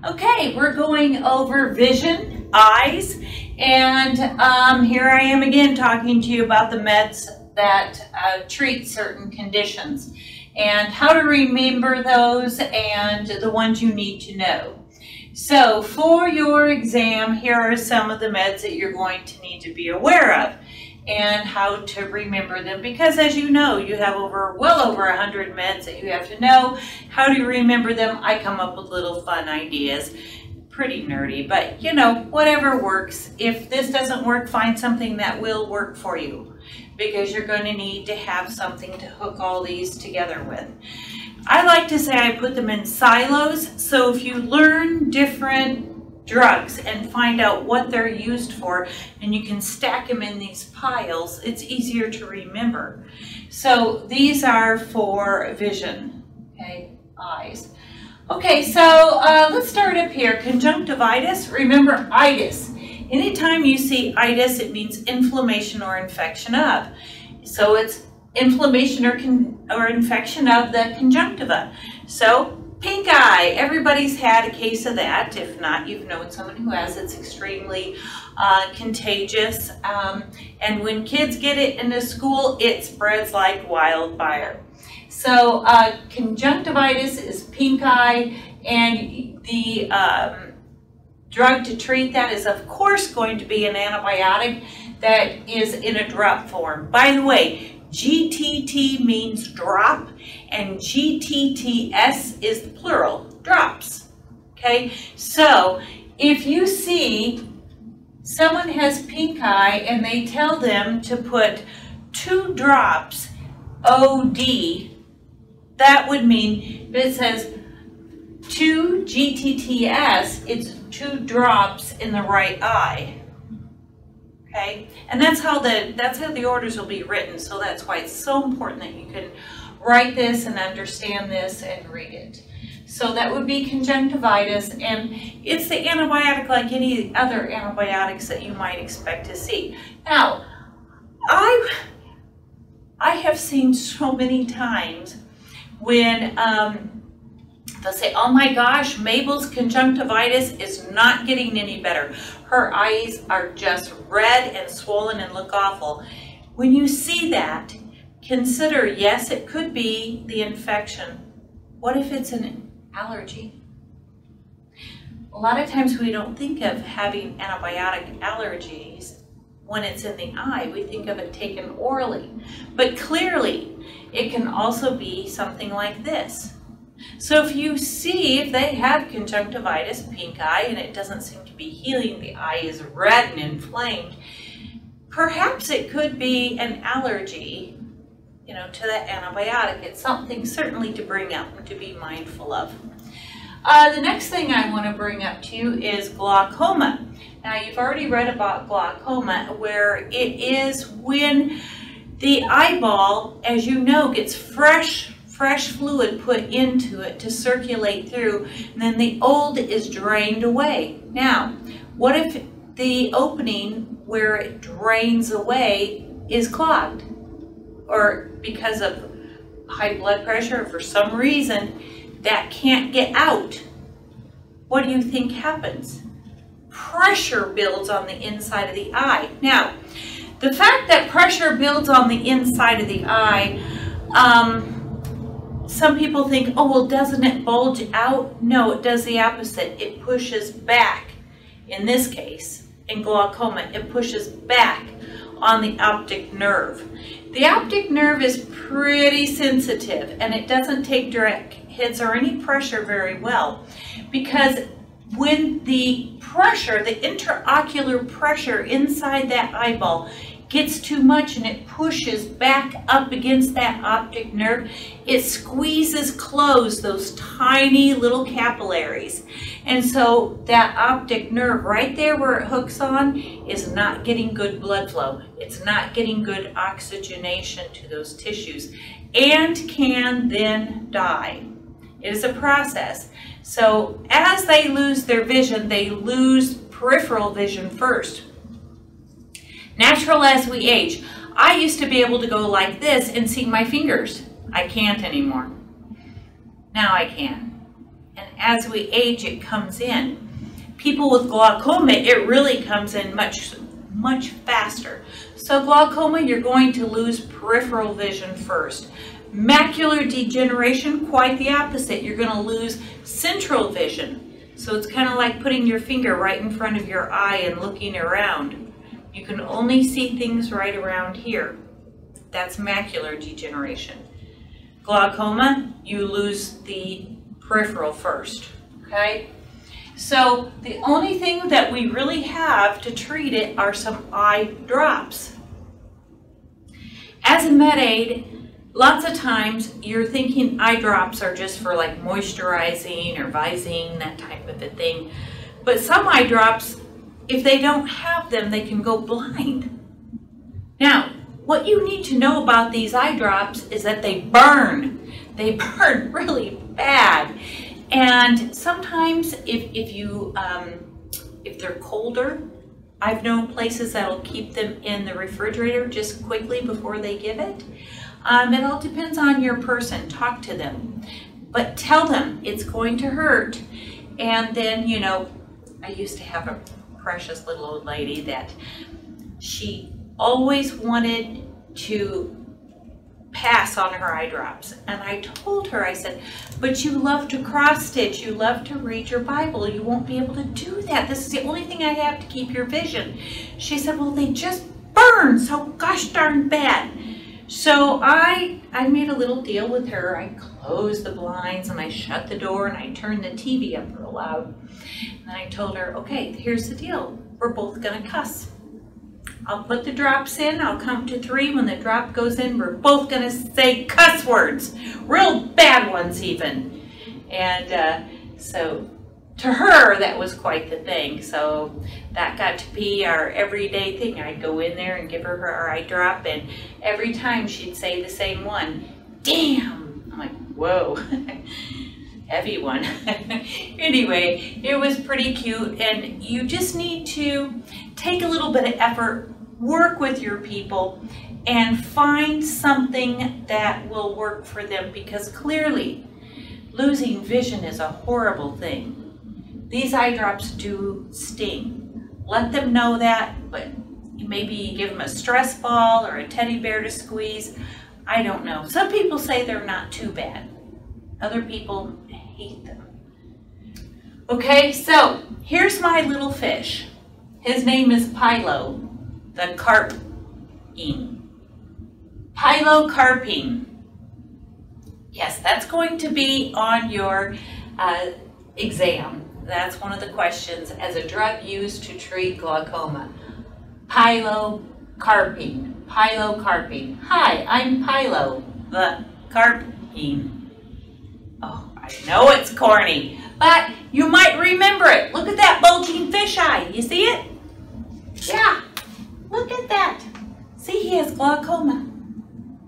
Okay, we're going over vision, eyes, and here I am again talking to you about the meds that treat certain conditions and how to remember those and the ones you need to know. So for your exam, here are some of the meds that you're going to need to be aware of and how to remember them, because as you know, you have well over 100 meds that you have to know. How do you remember them? I come up with little fun ideas. Pretty nerdy, but you know, whatever works. If this doesn't work, find something that will work for you, because you're going to need to have something to hook all these together with. I like to say I put them in silos, so if you learn different drugs and find out what they're used for, and you can stack them in these piles, it's easier to remember. So these are for vision, okay, eyes. Okay, so let's start up here. Conjunctivitis. Remember, itis. Anytime you see itis, it means inflammation or infection of. So it's inflammation or infection of the conjunctiva. So pink eye. Everybody's had a case of that. If not, you've known someone who has. It's extremely contagious. And when kids get it into school, it spreads like wildfire. So conjunctivitis is pink eye, and the drug to treat that is of course going to be an antibiotic that is in a drop form. By the way, GTT means drop, and GTTS is the plural, drops. Okay, so if you see someone has pink eye and they tell them to put 2 drops OD, that would mean if it says 2 GTTS, it's 2 drops in the right eye. Okay, and that's how the orders will be written. So that's why it's so important that you can write this and understand this and read it. So that would be conjunctivitis, and it's the antibiotic like any other antibiotics that you might expect to see. Now, I have seen so many times when they'll say, oh my gosh, Mabel's conjunctivitis is not getting any better. Her eyes are just red and swollen and look awful. When you see that, consider, yes, it could be the infection. What if it's an allergy? A lot of times we don't think of having antibiotic allergies when it's in the eye. We think of it taken orally. But clearly, it can also be something like this. So if you see if they have conjunctivitis, pink eye, and it doesn't seem to be healing, the eye is red and inflamed, perhaps it could be an allergy, you know, to that antibiotic. It's something certainly to bring up and to be mindful of. The next thing I want to bring up to you is glaucoma. Now, you've already read about glaucoma, where it is when the eyeball, as you know, gets fresh fluid put into it to circulate through, and then the old is drained away. Now, what if the opening where it drains away is clogged, or because of high blood pressure, or for some reason that can't get out? What do you think happens? Pressure builds on the inside of the eye. Now, the fact that pressure builds on the inside of the eye, some people think, oh, well, doesn't it bulge out? No, it does the opposite. It pushes back. In this case, in glaucoma, it pushes back on the optic nerve. The optic nerve is pretty sensitive, and it doesn't take direct hits or any pressure very well, because when the pressure, the intraocular pressure inside that eyeball gets too much and it pushes back up against that optic nerve, it squeezes closed those tiny little capillaries. And so that optic nerve right there where it hooks on is not getting good blood flow. It's not getting good oxygenation to those tissues and can then die. It is a process. So as they lose their vision, they lose peripheral vision first. Natural as we age. I used to be able to go like this and see my fingers. I can't anymore. Now I can. And as we age, it comes in. People with glaucoma, it really comes in much faster. So glaucoma, you're going to lose peripheral vision first. Macular degeneration, quite the opposite. You're going to lose central vision. So it's kind of like putting your finger right in front of your eye and looking around. You can only see things right around here. That's macular degeneration. Glaucoma, you lose the peripheral first, okay? So the only thing that we really have to treat it are some eye drops. As a med aid, lots of times you're thinking eye drops are just for like moisturizing or vising, that type of a thing. But some eye drops, if they don't have them, they can go blind. Now, what you need to know about these eye drops is that they burn. They burn really bad. And sometimes if they're colder, I've known places that'll keep them in the refrigerator just quickly before they give it. It all depends on your person. Talk to them. But tell them it's going to hurt. And then, you know, I used to have a precious little old lady that she always wanted to pass on her eye drops. And I told her, I said, but you love to cross stitch, you love to read your Bible, you won't be able to do that. This is the only thing I have to keep your vision. She said, well, they just burn so gosh darn bad. So I made a little deal with her. I closed the blinds and I shut the door and I turned the TV up real loud. And I told her, okay, here's the deal. We're both gonna cuss. I'll put the drops in, I'll count to 3. When the drop goes in, we're both gonna say cuss words, real bad ones even. And so to her, that was quite the thing. So that got to be our everyday thing. I'd go in there and give her her eye drop, and every time she'd say the same one, damn. I'm like, whoa, heavy one. Anyway, it was pretty cute, and you just need to take a little bit of effort, work with your people, and find something that will work for them, because clearly losing vision is a horrible thing. These eye drops do sting. Let them know that, but maybe you give them a stress ball or a teddy bear to squeeze. I don't know. Some people say they're not too bad. Other people hate them. Okay, so here's my little fish. His name is Pilocarpine. Pilocarpine. Yes, that's going to be on your exam. That's one of the questions as a drug used to treat glaucoma. Pilocarpine. Pilocarpine. Hi, I'm Pilo, the carpine. Oh, I know it's corny, but you might remember it. Look at that bulging fish eye. You see it? Yeah, look at that. See, he has glaucoma.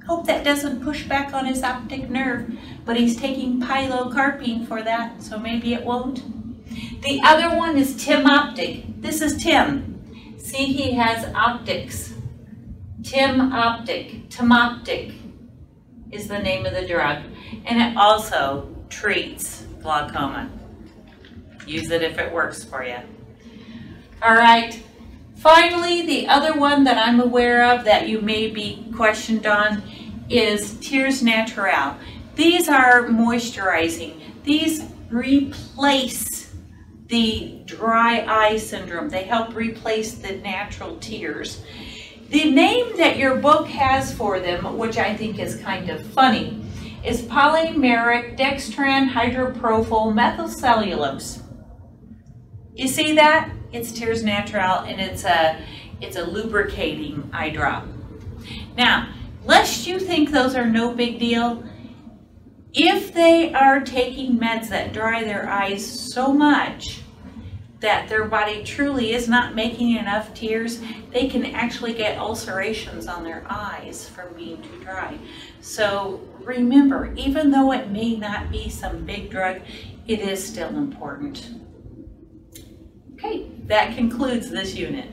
Hope that doesn't push back on his optic nerve, but he's taking pilocarpine for that, so maybe it won't. The other one is Tim Optic. This is Tim. See, he has optics. Tim Optic. Tim Optic is the name of the drug, and it also treats glaucoma. Use it if it works for you. All right. Finally, the other one that I'm aware of that you may be questioned on is Tears Naturale. These are moisturizing. These replace the dry eye syndrome. They help replace the natural tears. The name that your book has for them, which I think is kind of funny, is polymeric dextran hydropropyl methylcellulose. You see that? It's Tears Naturale, and it's a lubricating eye drop. Now, lest you think those are no big deal, if they are taking meds that dry their eyes so much that their body truly is not making enough tears, they can actually get ulcerations on their eyes from being too dry. So remember, even though it may not be some big drug, it is still important. Okay, that concludes this unit.